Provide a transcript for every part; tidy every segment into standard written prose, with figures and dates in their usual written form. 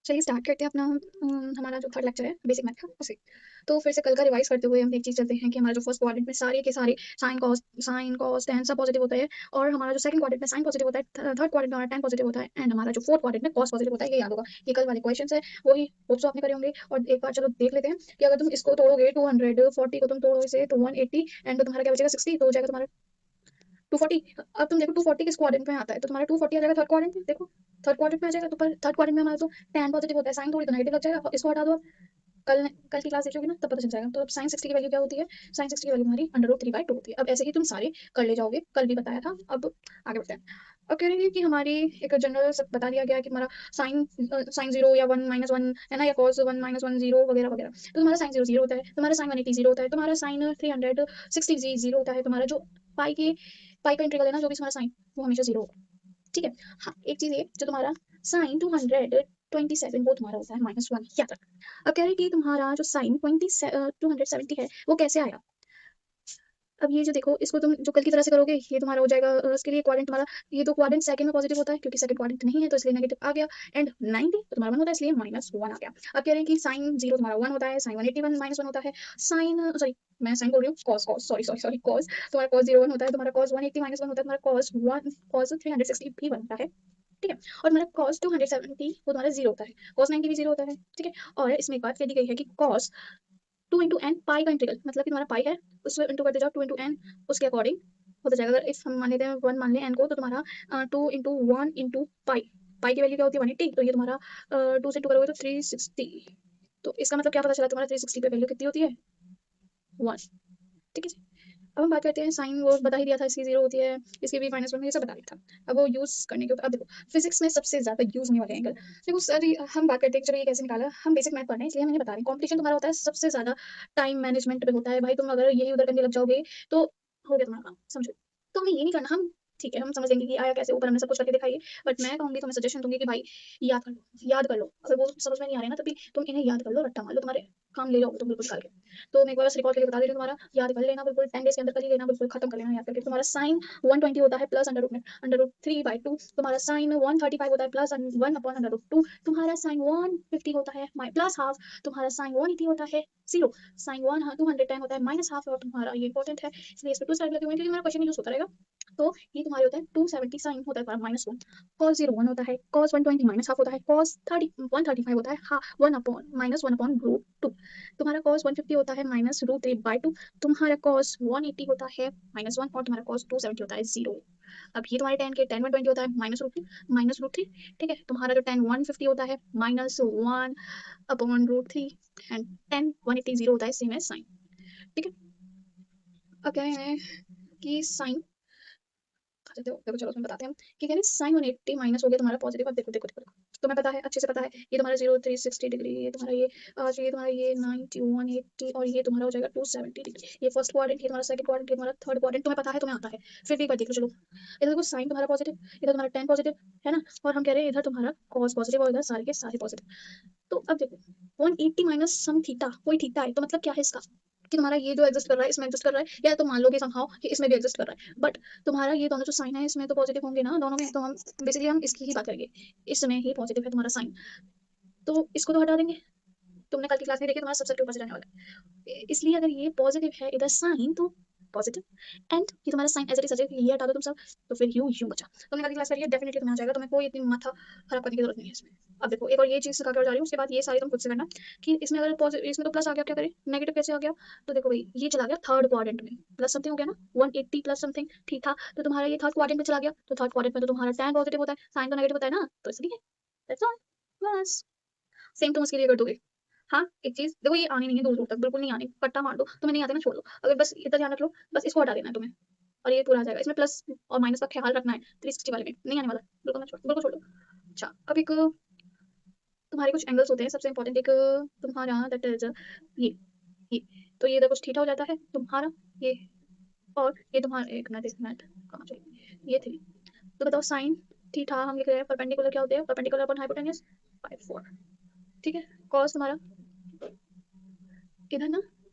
चलिए स्टार्ट करते हैं अपना हमारा जो थर्ड लेक्चर है बेसिक मैथ का उसे। तो फिर से कल का रिवाइज करते हुए हम एक चीज़ चलते हैं कि हमारा जो फर्स्ट क्वाड्रेंट में सारे के सारे साइन कॉस टेन सब पॉजिटिव होता है, और हमारा जो सेकंड क्वाड्रेंट में साइन पॉजिटिव होता है, थर्ड क्वाड्रेंट में हमारा टेन पॉजिटिव होता है, एंड हमारा जो फोर्थ क्वाड्रेंट में कॉस पॉजिटिव होता है। ये याद होगा, ये कल वाले क्वेश्चन है, वही होप्स आपने करे होंगे। और एक बार चलो देख लेते हैं कि अगर तुम इसको तोड़ोगे 240 को तुम तोड़ो इसे तो 180, एंड तो तुम्हारा क्या बचेगा 60, तो हो जाएगा तुम्हारा 240। अब तुम देखो 240 किस क्वाड्रेंट में आता है, तो तुम्हारा 240 आ जाएगा थर्ड क्वाड्रेंट में। देखो थर्ड क्वाड्रेंट में आ जाएगा, तो पर थर्ड क्वाड्रेंट में हमारा तो टेन पॉजिटिव होता है, साइन थोड़ी तो नेगेटिव लग जाएगा, इसको हटा दो। कल की क्लास देखोगे ना तब पता चल जाएगा। तो अब साइन 60 की वैल्यू क्या होती है, साइन 60 की वैल्यू हमारी √3/2 होती है। अब ऐसे ही तुम सारे कर ले जाओगे, कल भी बताया था। अब आगे बढ़ते हैं। अब कह रहे हैं कि हमारी एक जनरल सब बता दिया गया है कि हमारा साइन साइन 0 या 1 -1 है ना, या कॉस 1 - 1 0 वगैरह वगैरह। तो तुम्हारा साइन 0 0 होता है, तुम्हारा साइन 180 0 होता है, तुम्हारा साइन 360 0 होता है, तुम्हारा जो पाई का इंटीग्रल है ना, जो भी तुम्हारा साइन वो हमेशा 0 होगा। ठीक है। हाँ, एक चीज ये जो तुम्हारा साइन 227 वो तुम्हारा होता है -1, याद रखना। अब कह रहे हैं कि तुम्हारा जो साइन 270 है वो कैसे आया। अब ये जो देखो, इसको तुम जो कल की तरह से करोगे ये तुम्हारा हो जाएगा इसके लिए क्वाड्रेंट तुम्हारा, ये तो क्वाड्रेंट सेकंड में पॉजिटिव होता है क्योंकि सेकंड क्वाड्रेंट नहीं है तो इसलिए नेगेटिव आ गया, एंड 90 तो तुम्हारा 1 होता है इसलिए -1 आ गया। अब कह रहे हैं कि साइन 0 तुम्हारा 1 होता है, साइन 181 -1 होता है, साइन सॉरी मैं साइन बोल रही हूँ, cos cos sorry sorry sorry cos, तुम्हारा कॉस 0 1 होता है, तुम्हारा कॉस 180 -1 होता है, तुम्हारा कॉस 360 भी बनता है। ठीक है। और तुम्हारा कॉस 270 वो तुम्हारा 0 होता है, कॉस 90 भी 0 होता है। ठीक है। और इसमें एक बात कह दी गई है कि कॉस 2 इंटू एन पाई का इंटीग्रल, मतलब कि तुम्हारा पाई है उसमें इंटू करते जाओ 2 इंटू एन, उसके अकॉर्डिंग होता जाएगा। अगर इफ हम मान लेते हैं 1 मान लें एन को, तो तुम्हारा 2 इंटू 1 इंटू पाई, पाई की वैल्यू क्या होती है 180, तो ये तुम्हारा 2 से 2 करोगे तो 360। तो इसका मतलब क्या पता चला, तुम्हारा 360 पे वैल्यू कितनी होती है 1। ठीक है जी। अब हम बात करते हैं साइन, वो बता ही दिया था इसकी 0 होती है, इसकी भी -1 ये सब बता दिया था। अब वो यूज करने के ऊपर, अब देखो फिजिक्स में सबसे ज्यादा यूज होने वाले एंगल देखो सर, हम बात करते हैं कि चलो ये कैसे निकाला, हम बेसिक मैथ पढ़ रहे हैं इसलिए मैंने बता रही हूँ। कॉम्पिटिशन तुम्हारा होता है सबसे ज्यादा टाइम मैनेजमेंट पे होता है भाई, तुम अगर यही उधर करने लग जाओगे तो हो गया तुम्हारा काम, समझो। तो हमें ये नहीं करना, हम ठीक है हम समझ लेंगे कि आया कैसे, ऊपर हमने सब कुछ करके दिखाई है, बट मैं कहूंगी तुम्हें सजेशन दूंगी कि भाई याद कर लो, याद कर लो। अगर वो समझ में नहीं आ रहे ना तभी तुम इन्हें याद कर लो, रट्टा मार लो, तुम्हारे काम ले जाओगे तुम बिल्कुल करके। तो मैं एक बार बस रिकॉर्ड करके बता दे रही हूँ, तुम्हारा याद कर लेना बिल्कुल 10 डेज के अंदर कर ही लेना, बिल्कुल खत्म कर लेना याद करके। तुम्हारा साइन 120 होता है प्लस √3/2, तुम्हारा साइन 135 होता है प्लस 1/√2, तुम्हारा साइन 150 होता है प्लस हाफ, तुम्हारा साइन 180 होता है 0, साइन 210 होता है -हाफ, और तुम्हारा ये इंपॉर्टेंट है इसलिए इस पे 2 साइड लगे हुए हैं क्योंकि हमारा क्वेश्चन यूज होता रहेगा। तो ये तुम्हारे होता है 270, साइन होता है तुम्हारा -1, कॉस 0 1 होता है, कॉस 120 -हाफ होता है, कॉस 135 होता है 1 अपॉन -1/√2, तुम्हारा कॉस 150 होता है -√3/2, तुम्हारा कॉस 180 होता है -1, और तुम्हारा कॉस 270 होता है 0। अब ये तुम्हारे टेन 120 होता है -√3, ठीक है। तुम्हारा जो टेन 150 होता है -1/√3, एंड टेन 180 0 होता है सेम एज साइन। ठीक है। अब क्या है कि साइन, अच्छा देखो चलो तुम्हें बताते हैं हम कि कह रहे साइन 180 माइनस हो गया तुम्हारा पॉजिटिव। अब देखो देखो देखो देखो, तुम्हें पता है अच्छे से पता है, ये तुम्हारा 0 360 डिग्री, ये तुम्हारा ये ये तुम्हारा ये 90 180, और ये तुम्हारा हो जाएगा 270 डिग्री। ये फर्स्ट क्वाड्रेंट, ये तुम्हारा सेकंड क्वाड्रेंट, ये तुम्हारा थर्ड क्वाड्रेंट, तुम्हें पता है, तुम्हें आता है। फिर भी एक बार देख लो चलो, इधर देखो साइन तुम्हारा पॉजिटिव, इधर तुम्हारा टेन पॉजिटिव है ना, और हम कह रहे हैं इधर तुम्हारा कॉस पॉजिटिव और इधर सारे के सारे पॉजिटिव। तो अब देखो 180 माइनस सम थीटा, कोई थीटा है, तो मतलब क्या है इसका कि तुम्हारा ये जो एग्जिस्ट कर रहा है इसमें एग्जिस्ट कर रहा है, या तो मान लो कि समहाउ कि इसमें भी एग्जिस्ट कर रहा है, बट तुम्हारा ये दोनों जो साइन है इसमें तो पॉजिटिव होंगे ना दोनों में, तो हम बेसिकली हम इसकी ही बात करेंगे, इसमें ही पॉजिटिव है तुम्हारा साइन, तो इसको तो हटा देंगे। तुमने कल की क्लास में देखी, तुम्हारा सबसे ऊपर से जाने वाला है, इसलिए अगर ये पॉजिटिव है इधर साइन तो पॉजिटिव, एंड ये तुम्हारा साइन एज इट इज, ये हटा दो तुम सब, तो फिर यू बचा। तुमने कल की क्लास करी है, डेफिनेटली तुम्हें आ जाएगा, तुम्हें कोई इतनी माथा खराब करने की जरूरत नहीं है इसमें। अब देखो एक और ये चीज सिखा कर जा रही हूँ, उसके बाद ये सारी तुम खुद से करना कि इसमें अगर पॉजिटिव, इसमें तो प्लस आ गया, क्या करें नेगेटिव कैसे आ गया। तो देखो भाई ये चला गया थर्ड क्वाड्रेंट में, प्लस समथिंग हो गया ना 180 प्लस समथिंग, ठीक था, तो तुम्हारा ये थर्ड क्वाड्रेंट में चला गया, तो थर्ड क्वाड्रेंट में तो तुम्हारा tan पॉजिटिव होता है, साइन तो नेगेटिव होता है ना, तो इसलिए दैट्स ऑल, बस सेम तुम उसके लिए कर दोगे। हाँ, एक चीज़ देखो, ये आनी नहीं है दूर-दूर तक, बिल्कुल नहीं आनी, पट्टा मार दो, तुम्हें नहीं आते ना छोड़ दो। अगर बस इतना ध्यान रख लो, बस इसको हटा देना है तुम्हें, और ये पूरा आ जाएगा। इसमें प्लस और माइनस का ख़्याल रखना है, 360 वाले में नहीं आने वाला, बिल्कुल छोड़ दो। अच्छा, अब एक तुम्हारे कुछ एंगल्स होते हैं, सबसे इम्पोर्टेंट एक तुम्हारा दैट इज़ ये ये, तो ये इधर कुछ थीटा हो जाता है तुम्हारा ये, और ये तुम्हारा एक मिनट कहाँ चली गई? ये थी। तो बताओ साइन थीटा हम लिख रहे हैं, परपेंडिकुलर क्या होते हैं, परपेंडिकुलर अपॉन हाइपोटेन्यूज 5 4, ठीक है। कॉस तुम्हारा इधर ना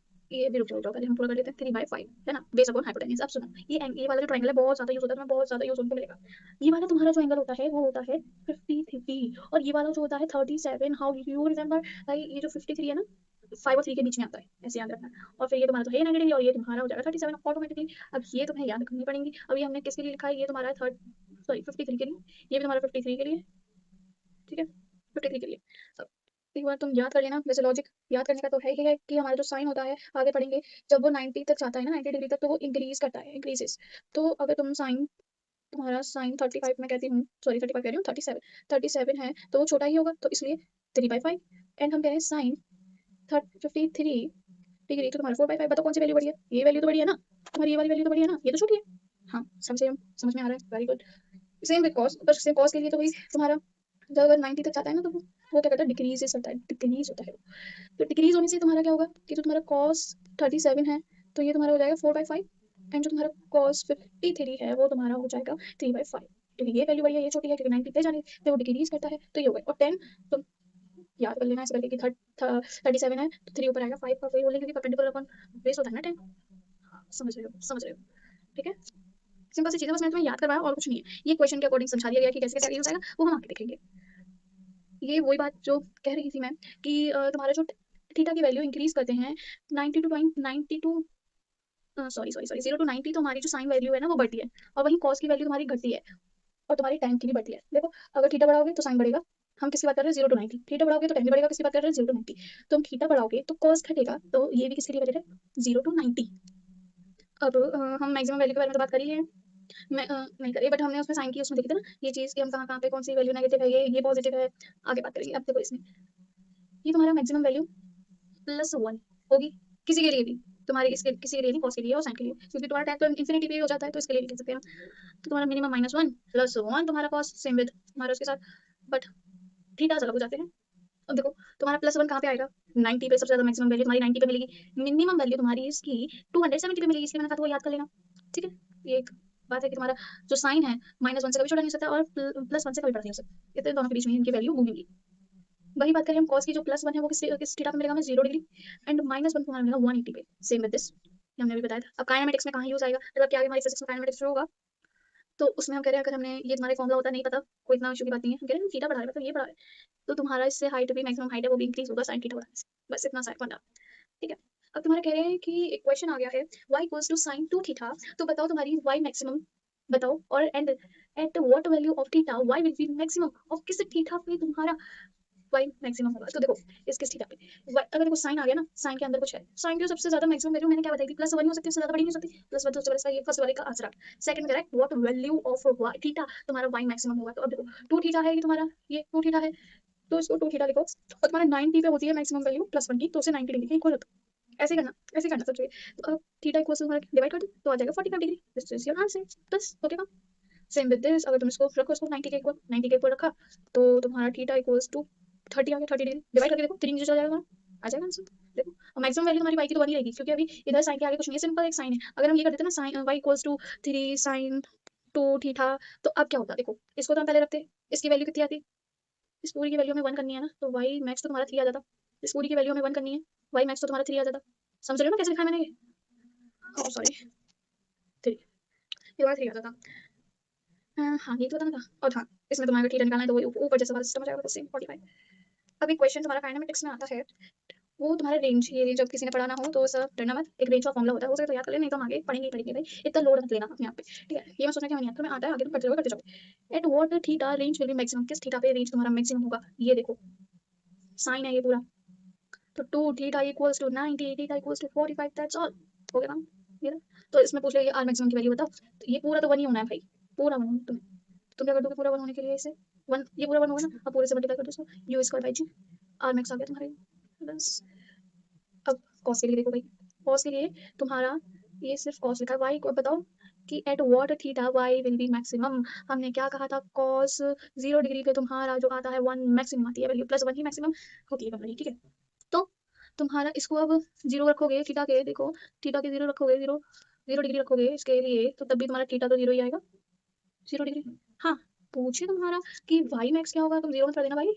ये भी रुक जाओ पहले हम पूरा कर लेते हैं। 3/5 है ना, बेस अपॉन हाइपोटेन्यूज। अब सुनो, ये वाला जो ट्रायंगल है बहुत ज्यादा यूज होता है, तुम्हें बहुत ज्यादा यूज होने को मिलेगा। ये वाला तुम्हारा जो एंगल होता है वो होता है 53, और ये वाला जो होता है 37। हाउ यू रिमेंबर भाई, ये जो 53 है ना, 5 और 3 के बीच में आता है, ऐसे याद रखना। और फिर ये तुम्हारा तो है 90 डिग्री, और ये तुम्हारा हो जाएगा 37 ऑटोमेटिकली। अब ये तुम्हें याद करनी पड़ेंगी। अभी हमने किसके लिए लिखा है, ये तुम्हारा थर्ड सॉरी 53 के लिए, ये भी तुम्हारा 53 के लिए, ठीक है, 53 के लिए। अब एक बार तुम याद कर लेना, वैसे लॉजिक याद करने का तो है ही है कि हमारा जो साइन होता है, आगे पढ़ेंगे, जब वो 90 तक जाता है ना, 90 डिग्री तक, तो वो इंक्रीज करता है, इंक्रीजेस। तो अगर तुम साइन, तुम्हारा साइन 35 मैं कहती हूँ, सॉरी 35 कह रही हूँ, 37 है, तो वो छोटा ही होगा, तो इसलिए 3/5। एंड हम कह रहे हैं साइन 53 डिग्री, तो तुम्हारा 4/5। बताओ कौन सी वैल्यू बड़ी है, ये वैल्यू तो बड़ी है ना, तुम्हारी ये वाली वैल्यू तो बड़ी है ना, ये तो छोटी है। हाँ, समझ में आ रहा है, very good. Same with cos, पर सेम कॉस के लिए तो वही तुम्हारा, जब अगर 90 तक जाता है ना, तो वो क्या करता है, डिक्रीज होता है, डिक्रीज होता है। तो डिक्रीज होने से तुम्हारा क्या होगा कि जो तुम्हारा कॉस 37 है, तो ये तुम्हारा हो जाएगा 4/5। एंड जो तुम्हारा कॉस 53 है, वो तुम्हारा हो जाएगा 3/5, क्योंकि ये वैल्यू बड़ी है, ये छोटी है, क्योंकि 90 पे जाने पे वो डिक्रीज करता है, तो ये हो गया। और 10 तुम याद कर लेना ऐसे करके कि 37 है, तो 3 ऊपर आएगा, 5 का वही बोलेंगे कि परपेंडिकुलर अपॉन बेस होता है ना 10। समझ रहे हो, समझ रहे हो, ठीक है। सिंपल सी चीज़ है, बस मैंने तुम्हें याद करवाया और कुछ नहीं है। ये क्वेश्चन के अकॉर्डिंग समझा दिया गया कि कैसे कैसे यूज आएगा, वो हम आगे देखेंगे। ये वही बात जो कह रही थी मैं कि तुम्हारा जो थीटा की वैल्यू इंक्रीज करते हैं 90 to sorry sorry sorry 0 to 90, तो हमारी जो साइन वैल्यू है ना वो बढ़ती है, और वहीं कॉस की वैल्यू तुम्हारी घटती है, और तुम्हारी tan की भी बढ़ती है। देखो, अगर थीटा बढ़ाओगे तो साइन बढ़ेगा, हम किसकी बात कर रहे हैं, 0 to 90। थीटा बढ़ाओगे तो tan भी बढ़ेगा, किसकी बात कर रहे हैं, 0 to 90। तो हम थीटा बढ़ाओगे तो कॉस घटेगा, तो ये भी किसके लिए वैलिड है, 0 to 90। अब हम मैक्सिमम वैल्यू के बारे में तो बात कर ही लिए हैं, मैं नहीं करी, बट हमने उसमें साइन की, उसमें देखी थी ना ये चीज़ कि हम कहाँ कहाँ पे कौन सी वैल्यू नेगेटिव है, ये पॉजिटिव है, आगे बात करेंगे। अब देखो इसमें, ये तुम्हारा मैक्सिमम वैल्यू +1 होगी, किसी के लिए भी, तुम्हारे इसके किसी के लिए नहीं, कॉस के लिए और साइन के लिए, क्योंकि तुम्हारा टैन तो इन्फिनिटी पे ही हो जाता है, तो इसके लिए भी कह सकते हैं। तो तुम्हारा मिनिमम -1 +1 तुम्हारा कॉस, सेम विद तुम्हारा उसके साथ, बट थीटा अलग हो जाते हैं। अब देखो, तुम्हारा +1 कहाँ पे आएगा, 90 पे सबसे ज्यादा मैक्सिमम वैल्यू तुम्हारी 90 पे मिलेगी, मिनिमम वैल्यू तुम्हारी इसकी 270 पे मिलेगी, इसलिए मैंने कहा था वो याद कर लेना, ठीक है। ये एक बात है कि तुम्हारा जो साइन है -1 से कभी छोटा नहीं हो सकता, और +1 से कभी बड़ा नहीं हो सकता, इतने दोनों के बीच में इनकी वैल्यू मूविंग। वही बात करें हम कॉस की, जो +1 है वो किस थीटा पे मिलेगा हमें, 0 डिग्री, एंड -1 तुम्हारा मिलेगा 180 पे, सेम विद दिस, ये हमने भी बताया था। अब काइनेमेटिक्स में कहाँ यूज आएगा, मतलब क्या आगे हमारी फिजिक्स में काइनेमेटिक्स शुरू होगा, तो उसमें हम कह रहे हैं, अगर हमने ये तुम्हारे फॉर्मुला होता नहीं पता, कोई इतना इशू की बात नहीं है, हम कह रहे हैं थीटा बढ़ा रहे हैं, मतलब ये बढ़ा रहे हैं, तो तुम्हारा इससे हाइट भी, मैक्सिमम हाइट है वो भी इंक्रीज होगा साइन थीटा बढ़ाने से, बस इतना सा फंडा, ठीक है। अब तुम्हारा कह रहे हैं कि एक क्वेश्चन आ गया है, y equals to sine 2 theta, तो बताओ तुम्हारी y मैक्सिमम बताओ, और and at what value of theta y will be maximum, और किस थीटा पे तुम्हारा y मैक्सिमम होगा। तो देखो, इस थीटा पे अगर देखो साइन आ गया ना, साइन के अंदर कुछ है, साइन की सबसे ज्यादा मैक्सिमम वैल्यू मैंने क्या बताई थी, +1 ही हो सकती है, उससे ज्यादा बड़ी नहीं हो सकती, +1 तो सबसे ये फर्स्ट वाले का answer. Second correct, what value of y theta, तुम्हारा y मैक्सिमम होगा। तो अब देखो 2 थीटा है, ये तुम्हारा ये 2 थीटा है, तो इसको 2 थीटा लिखो, और तुम्हारा 90 पे होती है मैक्सिमम वैल्यू +1 की, तो उसे 90 डिग्री के इक्वल रखो, ऐसे करना सब जगह। तो अब थीटा इक्वल्स तुम्हारा डिवाइड कर दो, तो आ जाएगा 45 degree, this is your answer, बस हो गया। सेम विद दिस, अगर तुम इसको रखो, इसको 90 के इक्वल रखा, तो तुम्हारा थीटा इक्वल्स टू 30 आ गया, 30 डिग्री डिवाइड करके देखो, 3 नीचे चला जाएगा, आ जाएगा आंसर। देखो, और मैक्सिमम वैल्यू तुम्हारी y की तो बनी रहेगी, क्योंकि अभी इधर साइन के आगे कुछ नहीं है, सिंपल एक साइन है। अगर हम ये कर देते ना, sine y equals to 3 sine 2 theta, तो अब क्या होता, देखो इसको तो हम पहले रखते, इसकी वैल्यू कितनी आती, इस पूरी की वैल्यू हमें 1 करनी है ना, तो y मैक्स तो तुम्हारा 3 आ जाता, इस पूरी की वैल्यू हमें 1 करनी है, y मैक्स तो तुम्हारा 3 आ जाता। समझ रहे हो ना कैसे लिखा है मैंने ये, ओह सॉरी 3, ये वाला 3 आ जाता। हाँ, ये तो बताना था। और हाँ, इसमें तुम्हारा थीटा निकालना है, तो वो ऊपर जैसा वाला सिस्टम हो जाएगा, तो सेम 45। अब एक क्वेश्चन तुम्हारा काइनेमेटिक्स में आता है, वो तुम्हारा रेंज, ये रेंज अब किसी ने पढ़ा ना हो तो सब डरना मत, एक रेंज का फॉर्मुला होता है, हो सके तो याद कर ले, नहीं तो हम आगे पढ़ेंगे ही पढ़ेंगे भाई, इतना लोड मत लेना अपने आप पे, ठीक है। ये मत सोचना कि हमें याद, तुम्हें आता है, आगे तुम करते जाओगे। At what theta range will be maximum, किस थीटा पे रेंज तुम्हारा मैक्सिमम होगा, ये देखो साइन है ये पूरा, तो 2 theta equals to 90, theta equals to 45, that's all, हो गया ना ये ना? तो इसमें पूछ लिया आर मैक्सिमम की वैल्यू बताओ, तो ये पूरा तो 1 ही होना है भाई, पूरा 1 होना है। तुम क्या कर दोगे, पूरा 1 होने के लिए इसे 1, ये पूरा 1 होगा ना, अब पूरे से मल्टीप्लाई कर दो इसको, u square by g, R max आ गया तुम्हारे, बस। अब कॉस के लिए देखो भाई, कॉस के लिए तुम्हारा ये सिर्फ कॉस लिखा है, वाई को बताओ कि at what theta Y will be maximum, हमने क्या कहा था, कॉस 0 डिग्री पे तुम्हारा जो आता है 1 मैक्सिमम आती है वैल्यू, +1 ही मैक्सिमम होती है कंपनी, ठीक है। तो तुम्हारा इसको अब 0 रखोगे थीटा के, देखो थीटा के 0 रखोगे, 0 डिग्री रखोगे इसके लिए, तो तब भी तुम्हारा थीटा तो 0 ही आएगा, 0 डिग्री। हाँ, पूछे तुम्हारा कि वाई मैक्स क्या होगा, तुम 0 मत कर देना भाई,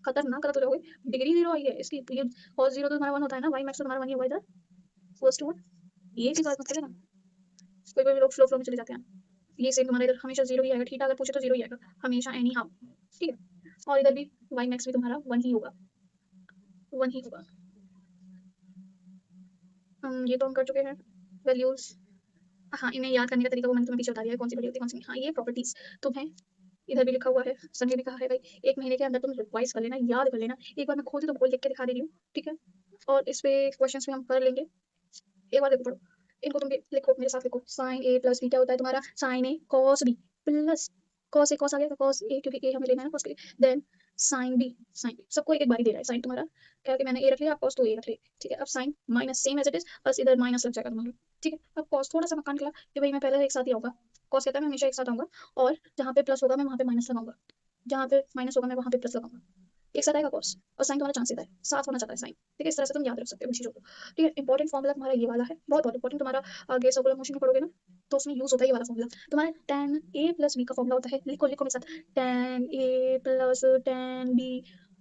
खतरनाक गलत हो जाओगे, डिग्री 0 आई है इसकी, तो ये cos 0 तो तुम्हारा 1 होता है ना, वाई मैक्स तो तुम्हारा 1 ही होगा इधर, इक्वल्स टू 1। ये चीज़ मत कर लेना, कोई कोई लोग फ्लो में चले जाते हैं। ये सेम तुम्हारा इधर हमेशा जीरो ही आएगा, थीटा अगर पूछे तो जीरो ही आएगा हमेशा एनी हाउ, ठीक है। और इधर भी वाई मैक्स भी तुम्हारा 1 ही होगा, 1 ही होगा। ये तो हम कर चुके हैं वैल्यूज। हाँ, इन्हें याद करने का तरीका वो मैंने तुम्हें पीछे बता दिया है, कौन सी वैल्यू होती है कौन सी नहीं। हाँ, ये प्रॉपर्टीज तुम्हें इधर भी लिखा हुआ है, सर ने भी कहा है भाई 1 महीने के अंदर तुम रिवाइज कर लेना, याद कर लेना। एक बार मैं खोल तो बोल लिख के दिखा दे रही हूँ, ठीक है। और इस पे क्वेश्चंस भी हम कर लेंगे। एक बार देखो पढ़ो, इनको तुम भी लिखो मेरे साथ, लिखो साइन ए प्लस बी क्या होता है तुम्हारा, sign A cos B plus cos A, cos आ गया कॉस ए क्योंकि ए हमें लेना है ना कॉस के, then sine B, sine B सबको एक एक बार ही दे रहा है साइन तुम्हारा, क्या कि मैंने ए रख लिया, आप कॉस तो ए रख लिया, ठीक है। अब sine minus same as it is, बस इधर माइनस लग जाएगा तुम्हारा, ठीक है। अब कॉस थोड़ा सा मकान निकला कि भाई मैं पहले एक साथ ही आऊंगा, कॉस कहता है मैं हमेशा एक साथ आऊंगा, और जहाँ पे प्लस होगा मैं वहाँ पे माइनस लगाऊंगा, जहाँ पे माइनस होगा मैं वहाँ पे प्लस लगाऊंगा, एक साथ आएगा कॉस, और साइन तुम्हारा चांस देता है साथ होना चाहता है साइन, ठीक है। इस तरह से तुम याद रख सकते हो चीजों को, ठीक है। इंपॉर्टेंट फॉर्मूला तुम्हारा ये वाला है, बहुत बहुत इंपॉर्टेंट। तुम्हारा आगे सर्कुलर मोशन में पढ़ोगे ना तो उसमें यूज होता है ये वाला फॉर्मूला तुम्हारा, tan a प्लस b का फॉर्मूला होता है, लिखो लिखो मेरे साथ, tan a plus tan b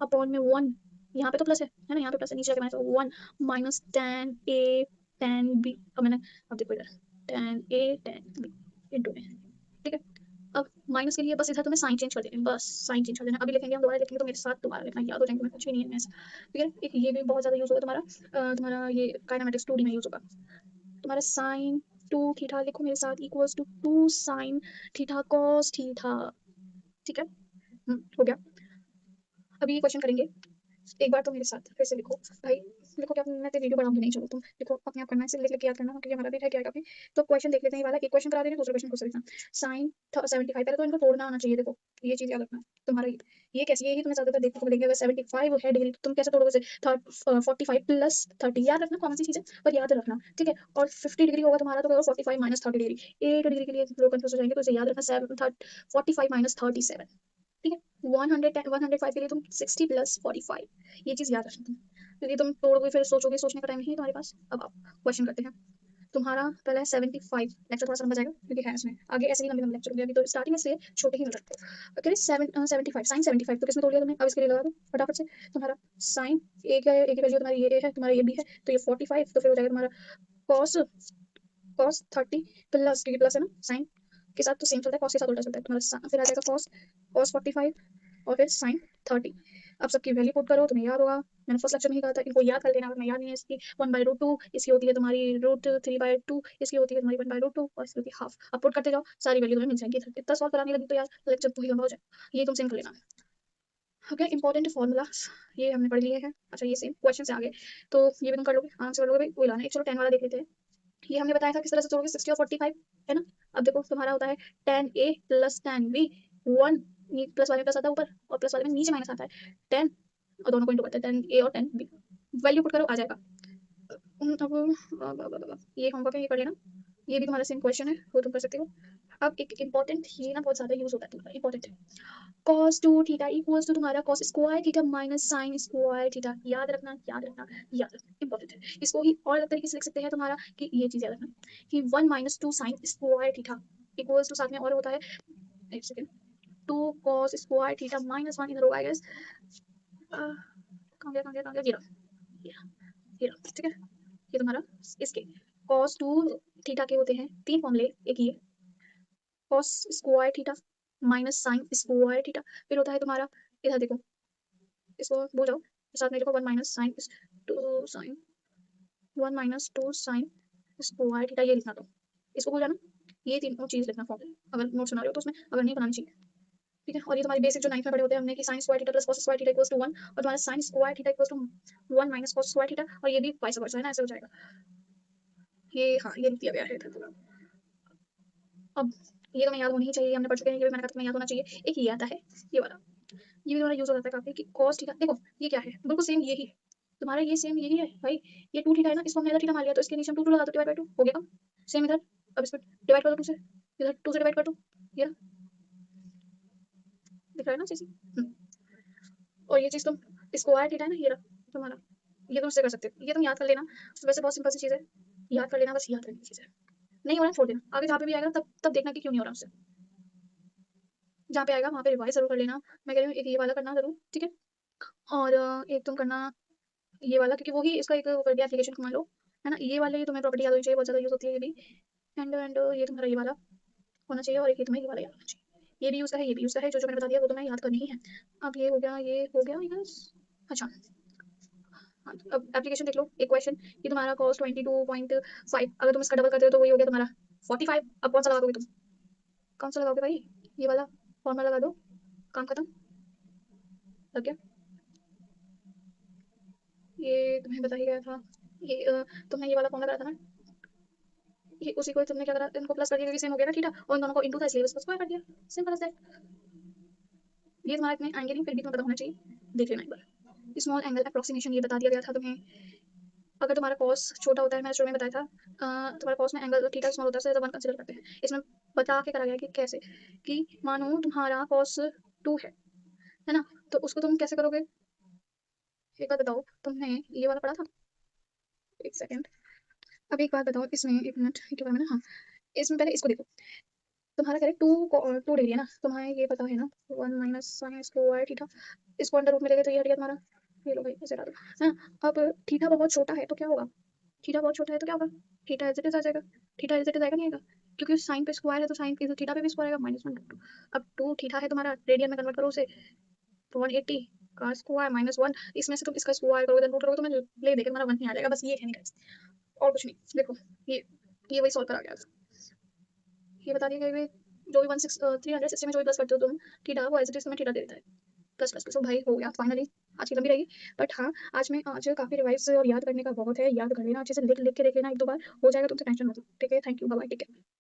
upon में 1, यहाँ पे तो प्लस है ना, यहाँ पे प्लस है, नीचे जाके minus 1 minus tan a tan b, अब मैंने, अब देखो इधर tan a tan b into में, ठीक है। अब माइनस के लिए बस इधर तुम्हें साइन चेंज कर देना है, बस साइन चेंज कर देना। अभी लिखेंगे हम, दोबारा लिखेंगे तो मेरे साथ दोबारा लिखना, याद हो जाएंगे, मैं कुछ भी नहीं है ऐसा, ठीक है। एक ये भी बहुत ज्यादा यूज होगा तुम्हारा, तुम्हारा ये काइनेमेटिक्स 2D में यूज होगा तुम्हारा, साइन 2 थीटा लिखो मेरे साथ equals to 2 sine theta cos theta, ठीक है। हो गया। अभी ये क्वेश्चन करेंगे, एक बार तो मेरे साथ फिर से लिखो भाई, लिखो क्या, मैं तेरी वीडियो बढ़ाऊंगी नहीं, चलो तुम लिखो अपने आप करना है, सिर्फ लिख लिख के याद करना क्योंकि हमारा भी है क्या काफी। तो क्वेश्चन देख लेते हैं, ये वाला एक क्वेश्चन करा देंगे, दूसरे क्वेश्चन को लिखना। साइन 75, पहले तो इनको तोड़ना आना चाहिए, देखो ये चीज याद रखना तुम्हारा, ये कैसी है, ये तुम्हें ज्यादातर देखने को मिलेंगे। अगर 75 है डिग्री तो तुम कैसे तोड़ोगे, 45 प्लस 30, याद रखना कौन सी चीज है पर याद रखना, ठीक है। और 50 डिग्री होगा तुम्हारा तो 45 माइनस 30 डिग्री, 8 डिग्री के लिए लोग कंफ्यूज हो जाएंगे, तो इसे याद रखना 45 माइनस 37, ठीक है। 105 के लिए तुम 60 प्लस 45, ये चीज याद रखना तुम, क्योंकि तुम तोड़ोगे फिर सोचोगे, सोचने का टाइम नहीं है तुम्हारे पास। अब आप क्वेश्चन करते हैं। तुम्हारा पहला है 75, लेक्चर थोड़ा सा लंबा जाएगा क्योंकि है इसमें आगे ऐसे ही लंबे लंबे लेक्चर होंगे, अभी तो स्टार्टिंग में से छोटे ही मिल रहे हैं। कह रहे 75 साइन 75 तो किसमें तोड़ लिया तुमने, अब इसके लिए लगा दो फटाफट से। तुम्हारा साइन ए क्या है, ए की वैल्यू तुम्हारी ये है, तुम्हारा ये भी है, तो ये 45, तो फिर हो जाएगा तुम्हारा कॉस कॉस 30 प्लस, क्योंकि प्लस है ना साइन के साथ तो सेम चलता है, कॉस के साथ उल्टा चलता है तुम्हारा, फिर आ जाएगा कॉस कॉस 45 और फिर साइन 30। अब सबकी वैल्यू पुट करो, तुम्हें याद होगा, मैंने फर्स्ट लेक्चर में ही कहा था इनको याद कर लेना, अगर मैं याद नहीं है इसकी 1/√2, इसकी होती है तुम्हारी √3/2, इसकी होती है तुम्हारी 1/√2 और इसकी होती है हाफ। अब पुट करते जाओ सारी वैल्यू तुम्हें मिल जाएंगी। इतना सॉल्व कराने लगी तो यार लेक्चर तो ही लंबा हो जाए, ये तुम सेम कर लेना। ओके, इंपॉर्टेंट फॉर्मूला ये हमने पढ़ लिए हैं। अच्छा ये सेम क्वेश्चन से आगे तो ये भी तुम कर लोगे आराम से कर लोगे भाई, कोई लाना है। चलो 10 वाला देख लेते हैं, ये हमने बताया था किस तरह से तोड़ोगे, 60 और 45 है ना। अब देखो तुम्हारा होता है tan a plus tan b, 1 plus वाले में प्लस आता है ऊपर और प्लस वाले में नीचे माइनस आता है 10, और दोनों को इंटू करते हैं tan a और tan b, वैल्यू पुट करो आ जाएगा। अब ये होमवर्क है, ये कर लेना, ये भी तुम्हारा सेम क्वेश्चन है वो तुम कर सकते हो। अब एक इंपॉर्टेंट, ये ना बहुत ज्यादा यूज होता है तुम्हारा, इंपॉर्टेंट है, cos 2 थीटा इक्वल्स टू तुम्हारा cos square theta minus sin square theta, याद रखना याद रखना याद रखना, इंपॉर्टेंट है। इसको ही और अलग तरीके से लिख सकते हैं तुम्हारा कि ये चीज याद रखना कि 1 minus 2 sin square theta equals to, साथ में और होता है, एक second, 2 cos square theta minus 1 इधर होगा आई गेस, कहां गया ये रहा, ठीक है। ये तुम्हारा इसके cos 2 थीटा के होते हैं 3 फॉर्मूले, एक ये cos square theta minus sin square theta, फिर होता है तुम्हारा, इधर देखो इसको भूल जाओ, साथ में लिखो 1 minus sine 2 sine square theta, ये लिखना, तो इसको भूल जाना, ये तीनों चीज लिखना फॉर्मूले, अगर नोट्स बना रहे हो तो उसमें, अगर नहीं बनानी चाहिए, ठीक है। और ये तुम्हारी बेसिक जो 9th में पढ़े होते हैं हमने कि sin square theta plus cos square theta equals to 1, और तुम्हारा sin square theta equals to 1 minus cos square theta, और ये भी वाइस वर्सा है ना, ऐसे हो जाएगा ये, हाँ ये लिख दिया गया है इधर। अब ये तो मैं याद होनी ही चाहिए, हमने पढ़ चुके हैं, ये भी मैंने कहा तुम्हें याद होना चाहिए। एक ये आता है ये वाला, ये भी हमारा यूज हो जाता है काफी कि cos थीटा, देखो ये क्या है, बिल्कुल सेम यही तुम्हारा, ये सेम यही है भाई, ये 2 थीटा है ना, इसको हमने इधर थीटा मान लिया तो इसके नीचे हम 2 लगा दो, डिवाइड बाय 2 हो गया सेम इधर। अब इसको डिवाइड कर दो 2 से, इधर 2 से डिवाइड कर दो, ये रहा, दिख रहा है ना जैसे। और ये चीज तुम स्क्वायर थीटा है ना, ये रहा तुम्हारा, ये तुम उससे कर सकते हो, ये तुम याद कर लेना। तो वैसे बहुत सिंपल सी चीज है, याद कर लेना, बस याद करने की चीज है, नहीं हो रहा छोड़ देना, आगे जहाँ पे भी आएगा तब देखना कि क्यों नहीं हो रहा उससे, जहाँ पे आएगा वहाँ पे रिवाइज जरूर कर लेना। मैं कह रही हूँ एक ये वाला करना जरूर, ठीक है। और एक तुम करना ये वाला, क्योंकि वो ही इसका एक कर दिया एप्लीकेशन मान लो, है ना? ये वाले तुम्हें प्रॉपर्टी याद होनी चाहिए, बहुत ज़्यादा यूज़ होती है ये भी। एंड ये तुम्हारा ये वाला होना चाहिए, और एक ये तुम्हें ये वाला याद होना चाहिए। ये भी यूज़ का है, ये भी यूज़ का है, जो मैंने बता दिया वो तुम्हें याद करनी ही है। अब ये हो गया, ये हो गया, यस। अच्छा, हाँ, तो अब एप्लीकेशन देख लो, एक क्वेश्चन, ये तुम्हारा कॉस 22.5, अगर तुम इसका डबल करते हो तो वही हो गया तुम्हारा 45। अब कौन सा लगाओगे तुम? कौन सा लगाओगे भाई? ये वाला फॉर्मूला लगा दो, काम खत्म, लग गया। ये तुम्हें बता ही गया था। ये तुमने ये वाला फॉर्मूला करा था ना, ये उसी को तुमने क्या करा, इनको प्लस कर दिया क्योंकि सेम हो गया ना थीटा, और इन दोनों को इनटू था इसलिए बस स्क्वायर कर दिया, सिंपल एज दैट। ये तुम्हारा इतने आएंगे नहीं, फिर भी तुम्हें पता होना चाहिए, देख लेना एक बार। स्मॉल एंगल अप्रोक्सीमेशन ये बता दिया गया था तुम्हें। अगर तुम्हारा कॉस छोटा होता है, मैंने शुरू में बताया था, तुम्हारा कॉस में एंगल थीटा स्मॉल होता है तो 1 कंसीडर करते हैं। इसमें बता के करा गया कि कैसे, कि मानो तुम्हारा कॉस 2 है ना? तो उसको तुम कैसे करोगे? एक बात बताओ, तुमने ये वाला पढ़ा था? एक सेकंड, अब एक बात बताओ, इसमें 1 मिनट के बारे में ना, हाँ, इसमें पहले इसको देखो। तुम्हारा करेक्ट 2 डिग्री है ना, तुम्हें ये पता है ना, 1 माइनस साइन स्क्वायर थीटा, इसको अंडर रूट में लेके तो ये हट गया तुम्हारा। ये लो भाई, ऐसे डाल दो, है ना? अब थीटा बहुत छोटा है तो क्या होगा? थीटा बहुत छोटा है तो क्या होगा? थीटा एज इट इज आ जाएगा। थीटा एज इट इज आएगा, नहीं आएगा? क्योंकि साइन पे स्क्वायर है तो साइन पे थीटा पे भी स्क्वायर आएगा, -1/2। अब 2 थीटा है तुम्हारा, रेडियन में कन्वर्ट करो उसे, तो 180 का स्क्वायर -1, इसमें से तुम इसका स्क्वायर करोगे, देन रूट करोगे, तो मैं ले देके तुम्हारा 1 ही आ जाएगा, बस ये है, नहीं guys, और कुछ नहीं। देखो, ये ये वही सॉल्व करा गया, ये बता दिया गया कि जो भी 360 में जो भी प्लस करते हो तुम थीटा, वो एज इट इज तुम्हें थीटा दे देता है, प्लस प्लस प्लस। तो भाई हो गया फाइनली। आज की लंबी रही, बट हाँ, आज काफी रिवाइज और याद करने का बहुत है, याद कर लेना अच्छे से, लिख लिख के देख लेना एक दो बार, हो जाएगा तुमसे, टेंशन मत लो, ठीक है? Thank you, bye bye, take care.